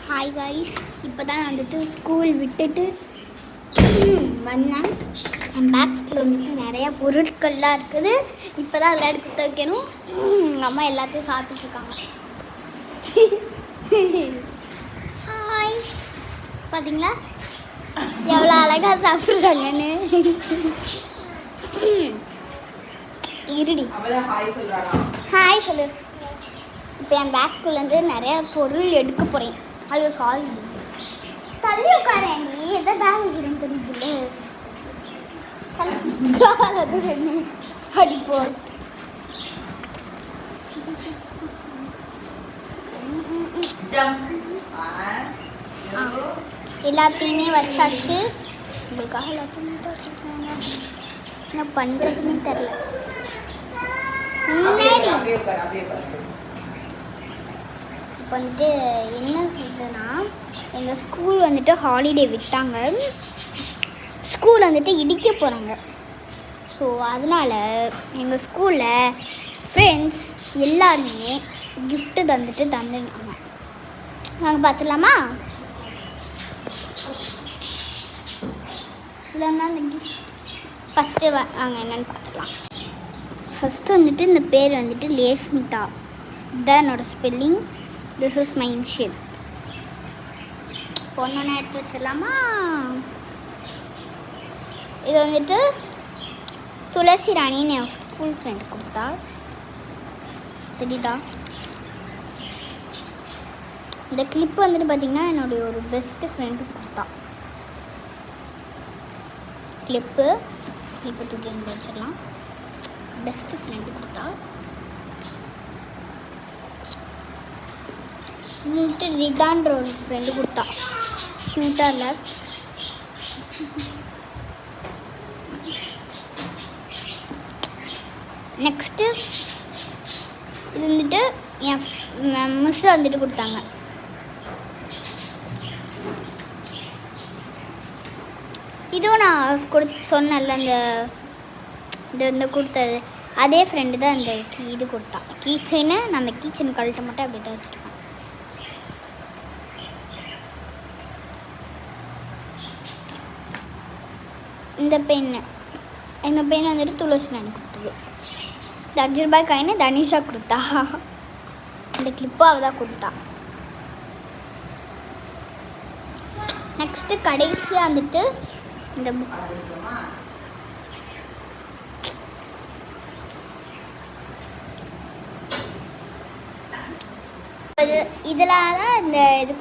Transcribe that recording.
Hi guys, இப்போ தான் வந்துட்டு ஸ்கூல் விட்டுட்டு வந்தேன். என் பேக்கில் வந்துட்டு நிறையா பொருட்கள்லாம் இருக்குது. இப்போ தான் அதில் எடுத்து வைக்கணும். எங்கள் அம்மா எல்லாத்தையும் சாப்பிட்டுருக்காங்க. ஹாய், பார்த்தீங்களா எவ்வளோ அழகாக சாப்பிட்றாங்கன்னு. இருடி, ஹாய் சொல்லு. இப்போ என் பேக்குள்ளேருந்து நிறையா பொருள் எடுக்க போகிறேன். ஐயோ சாரி, தள்ளி உட்காரேன். நீ எதை பேக் வைக்கிறேன்னு தெரியுதுல்ல. அடிப்போ எல்லாத்தையுமே வச்சாச்சு. உங்களுக்காக எல்லாத்தையுமே வச்சுருக்காங்க. என்ன பண்ணுறதுன்னு தெரில. முன்னாடி இப்போ வந்துட்டு என்ன சொல்றதுன்னா, எங்கள் ஸ்கூல் வந்துட்டு ஹாலிடே விட்டாங்க. ஸ்கூல் வந்துட்டு இடிக்க போகிறாங்க. ஸோ அதனால் எங்கள் ஸ்கூலில் ஃப்ரெண்ட்ஸ் எல்லாருமே கிஃப்ட்டு தந்துட்டாங்க. நாங்கள் பார்த்துடலாமா? இல்லைன்னா அந்த கிஃப்ட் ஃபஸ்ட்டு நாங்கள் என்னென்னு பார்த்துக்கலாம். ஃபஸ்ட்டு வந்துட்டு இந்த பேர் வந்துட்டு லேஷ்மிதா. இதுதான் என்னோடய spelling. This is my initial. ஒன்று எடுத்து வச்சிடலாமா? இது வந்துட்டு துளசி ராணின்னு என் ஸ்கூல் ஃப்ரெண்ட் கொடுத்தா. தெரியுதா? இந்த கிளிப் வந்துட்டு பார்த்திங்கன்னா என்னுடைய ஒரு பெஸ்ட்டு ஃப்ரெண்டு கொடுத்தா. கிளிப்பு தூக்கி எங்கே வச்சிடலாம். பெஸ்ட்டு ஃப்ரெண்டு கொடுத்தா. வந்துட்டு ரிதான்ற ஒரு ஃப்ரெண்டு கொடுத்தா. க்யூட்டாக இல்லை? நெக்ஸ்ட்டு இது வந்துட்டு என் மிஸ் வந்துட்டு கொடுத்தாங்க. இதுவும் நான் சொன்னேன்ல, இந்த கொடுத்தது அதே ஃப்ரெண்டு தான் அந்த இது கொடுத்தா. கீச்சைன்னு நான் அந்த கீச்சன் கழட்ட மட்டும் அப்படி தான் வச்சுருக்கேன். இந்த பெண்ணு வந்துட்டு துளசி ராணி கொடுத்தது. இந்த 5 ரூபாய் காயின்னு தனிஷா கொடுத்தா. இந்த கிளிப்பு அவள் தான் கொடுத்தா. நெக்ஸ்ட்டு கடைசியாக வந்துட்டு இந்த புக். இதில் தான் இந்த இதுக்கு